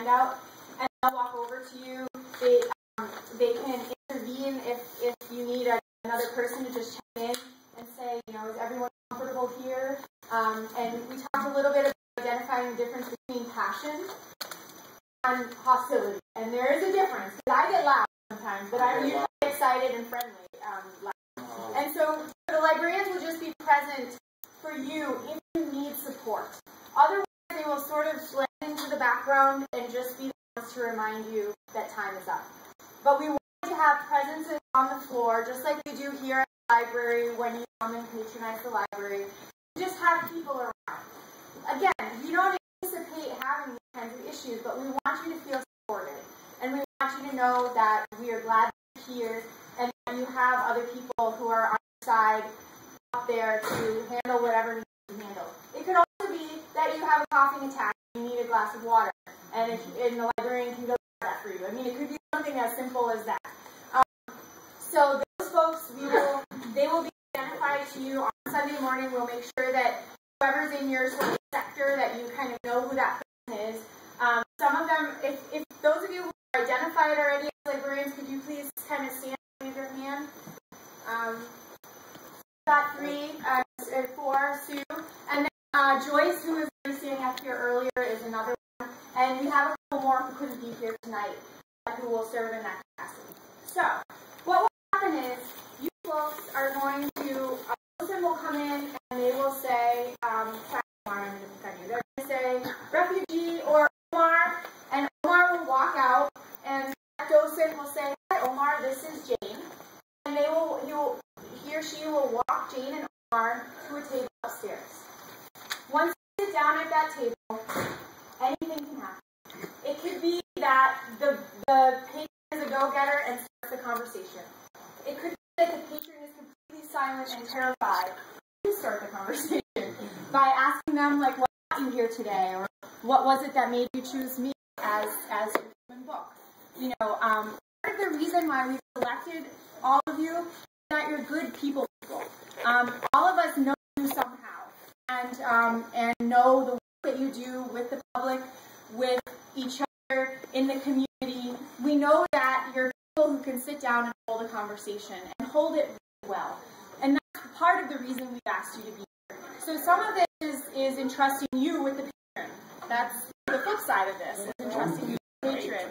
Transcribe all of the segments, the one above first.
handout, and they'll walk over to you. They can intervene if you need another person to just check in and say, you know, is everyone comfortable here? And we talked a little bit about identifying the difference between passion and hostility. And there is a difference, because I get loud sometimes, but I'm usually excited and friendly. And so the librarians will just be present for you if you need support. Otherwise, they will sort of blend into the background and just be the ones to remind you that time is up. But we want to have presences on the floor, just like we do here at the library when you come and patronize the library. Just have people around. Again, you don't anticipate having these kinds of issues, but we want you to feel supported. And we want you to know that we are glad you're here and that you have other people who are on your side up there to handle whatever needs to be handled. It could also be that you have a coughing attack and you need a glass of water, and the librarian can go get that for you. I mean, it could be something as simple as that. So those folks, they will be identified to you on Sunday morning. We'll make sure that whoever's in your sort of sector, that you kind of know who that person is. Some of them, if those of you who are identified already as librarians, could you please kind of stand and raise your hand? Got 3, 4, Sue, and then Joyce, who was standing up here earlier, is another one. And we have a couple more who couldn't be here tonight, who will serve in that capacity. So, what will happen is, you folks are going to, a person will come in and they will say, they're going to say, refugee or Omar, and Omar will walk out, and that docent will say, hi Omar, this is Jane, and he or she will walk Jane and Omar to a table upstairs. Once you sit down at that table, anything can happen. It could be that the patron is a go-getter and starts the conversation. It could be that the patron is completely silent and terrified. You start the conversation by asking them, like, what brought you here today, or what was it that made you choose me as your human book? You know, part of the reason why we selected all of you is that you're good people. All of us know you somehow, and know the work that you do with the public, with each other, in the community. We know that you're people who can sit down and hold a conversation, and hold it really well. And that's part of the reason we've asked you to be here. So some of this is entrusting you with the patron. That's the flip side of this, is entrusting you with the patron.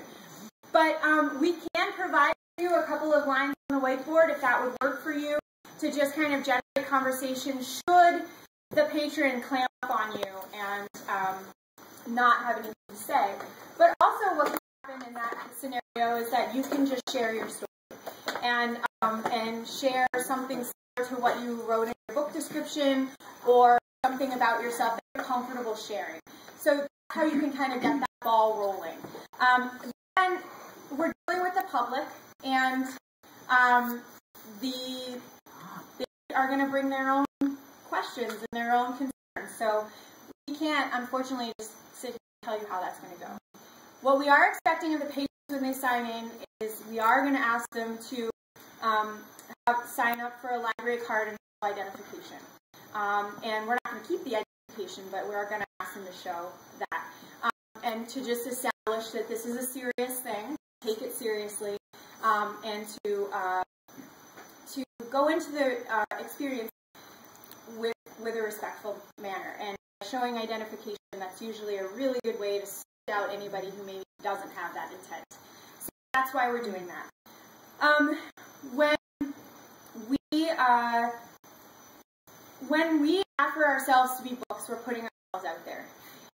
But we can provide you a couple of lines on the whiteboard, if that would work for you, to just kind of generate conversation should the patron clamp up on you and not have anything to say. But also what can happen in that scenario is that you can just share your story and share something similar to what you wrote in your book description, or something about yourself that you're comfortable sharing. So that's how you can kind of get that ball rolling. Then we're dealing with the public, and they are going to bring their own questions and their own concerns. So we can't, unfortunately, just sit here and tell you how that's going to go. What we are expecting of the patrons when they sign in is we are going to ask them to sign up for a library card and identification. And we're not going to keep the identification, but we are going to ask them to show that. And to just establish that this is a serious thing, take it seriously, and to go into the experience with a respectful manner. And showing identification, that's usually a really good way to suss out anybody who maybe doesn't have that intent. So that's why we're doing that. When we offer ourselves to be books, we're putting ourselves out there.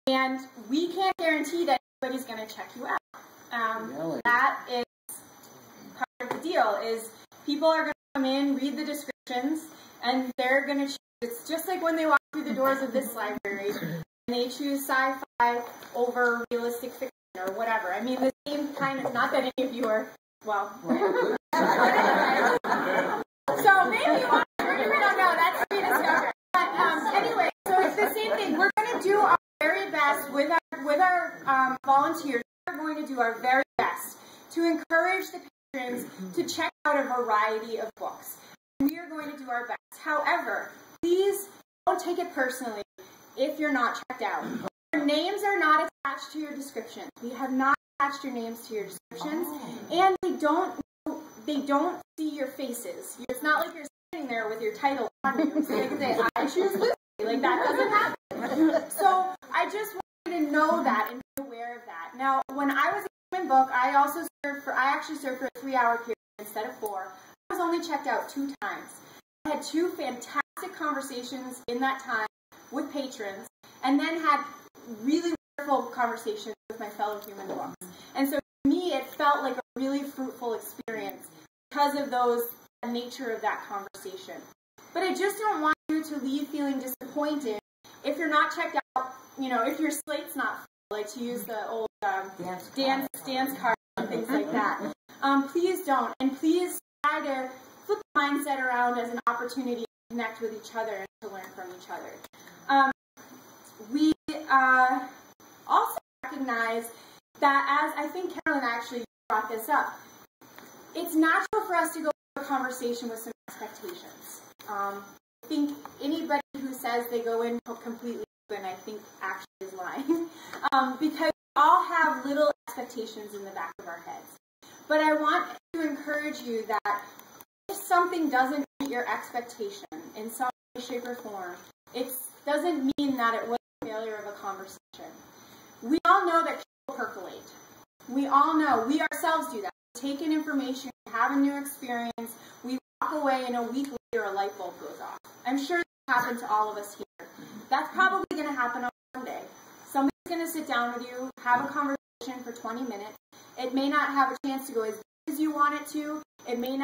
And we can't guarantee that anybody's going to check you out. Really? That is part of the deal, is people are going to come in, read the descriptions, and they're going to choose. It's just like when they walk through the doors of this library, and they choose sci-fi over realistic fiction or whatever. I mean, the same kind of, not that any of you are, well. So maybe you want to, we don't know, that's to be discovered. But anyway, so it's the same thing. We're going to do our very best with our volunteers. We're going to do our very best to encourage the patrons to check out a variety of books. We are going to do our best. However, please don't take it personally if you're not checked out. Your names are not attached to your descriptions. We have not attached your names to your descriptions, and they don't see your faces. It's not like you're sitting there with your title on you, so they can say, "I choose Lucy." Like, that doesn't happen. So I just want you to know that and be aware of that. Now, when I was in Human Book, I actually served for a 3-hour period instead of 4. I was only checked out 2 times. I had 2 fantastic conversations in that time with patrons, and then had really wonderful conversations with my fellow Human Books. And so to me, it felt like a really fruitful experience because of the nature of that conversation. But I just don't want you to leave feeling disappointed if you're not checked out, if your slate's not full, like to use the old dance card and things like that. Please don't. And please try to flip the mindset around as an opportunity to connect with each other and to learn from each other. We also recognize that, as I think Carolyn actually brought this up, it's natural for us to go into a conversation with some expectations. I think anybody who says they go in completely open, I think actually is lying. Because we all have little expectations in the back of our heads. But I want to encourage you that if something doesn't meet your expectation in some way, shape, or form, it doesn't mean that it was a failure of a conversation. We all know that people percolate. We all know. We ourselves do that. We take in information, we have a new experience, we walk away, and a week later a light bulb goes off. I'm sure that happened to all of us here. That's probably going to happen on Monday. Somebody's going to sit down with you, have a conversation for 20 minutes. It may not have a chance to go as deep as you want it to. You may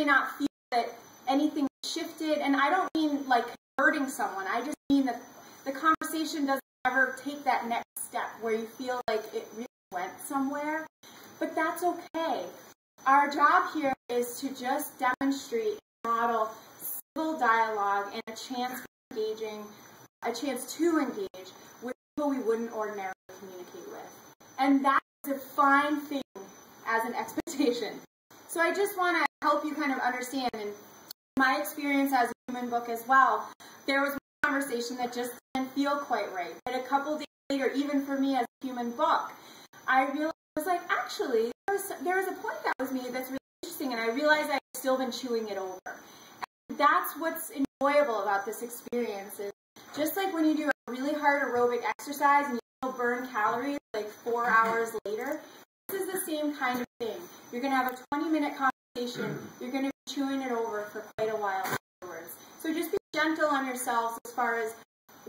not feel that anything shifted. And I don't mean like converting someone. I just mean that the conversation doesn't ever take that next step where you feel like it really went somewhere. But that's okay. Our job here is to just demonstrate and model civil dialogue and a chance to engage with people we wouldn't ordinarily communicate with. And that's a fine thing as an expectation. So I just want to help you kind of understand, in my experience as a Human Book as well, there was one conversation that just didn't feel quite right. But a couple days later, even for me as a Human Book, I realized, actually, there was a point that was made that's really interesting, and I realized I'd still been chewing it over. And that's what's enjoyable about this experience, is just like when you do a really hard aerobic exercise and you still burn calories like 4 hours later, this is the same kind of thing. You're going to have a 20-minute conversation. You're going to be chewing it over for quite a while afterwards. So just be gentle on yourselves as far as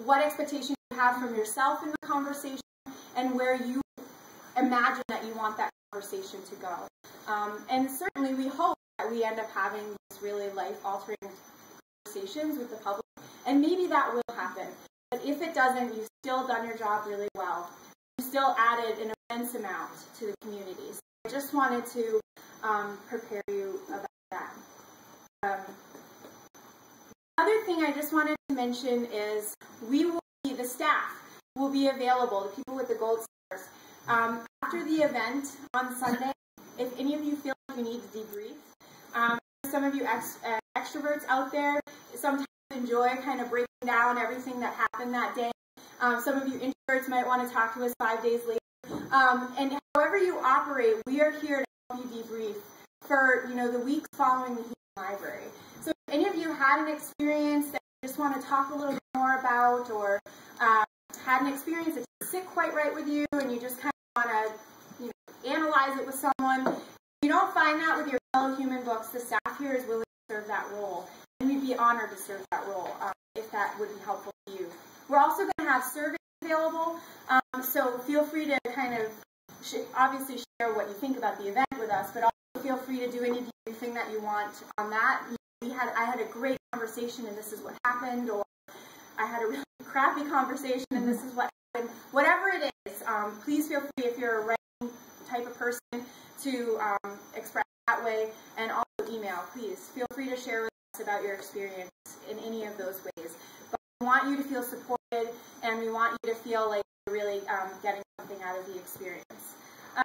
what expectations you have from yourself in the conversation and where you imagine that you want that conversation to go. And certainly we hope that we end up having these really life-altering conversations with the public, and maybe that will happen. But if it doesn't, you've still done your job really well. You still added an immense amount to the community. So I just wanted to prepare you about that. The other thing I just wanted to mention is the staff will be available, the people with the gold stars, after the event on Sunday. If any of you feel like you need to debrief, some of you extroverts out there sometimes enjoy kind of breaking down everything that happened that day. Some of you introverts might want to talk to us 5 days later. And however you operate, we are here to help you debrief for the weeks following the Healing Library. So if any of you had an experience that you just want to talk a little bit more about, or had an experience that didn't sit quite right with you and you just kind of want to analyze it with someone, if you don't find that with your fellow Human Books, the staff here is willing to serve that role. And we'd be honored to serve that role if that would be helpful to you. We're also going to have surveys available, so feel free to kind of obviously share what you think about the event with us, but also feel free to do any debriefing that you want on that. I had a great conversation and this is what happened, or I had a really crappy conversation and this is what happened. Whatever it is, please feel free, if you're a writing type of person, to express that way, and also email. Please feel free to share with us about your experience in any of those ways. But we want you to feel supported, and we want you to feel like you're really getting something out of the experience.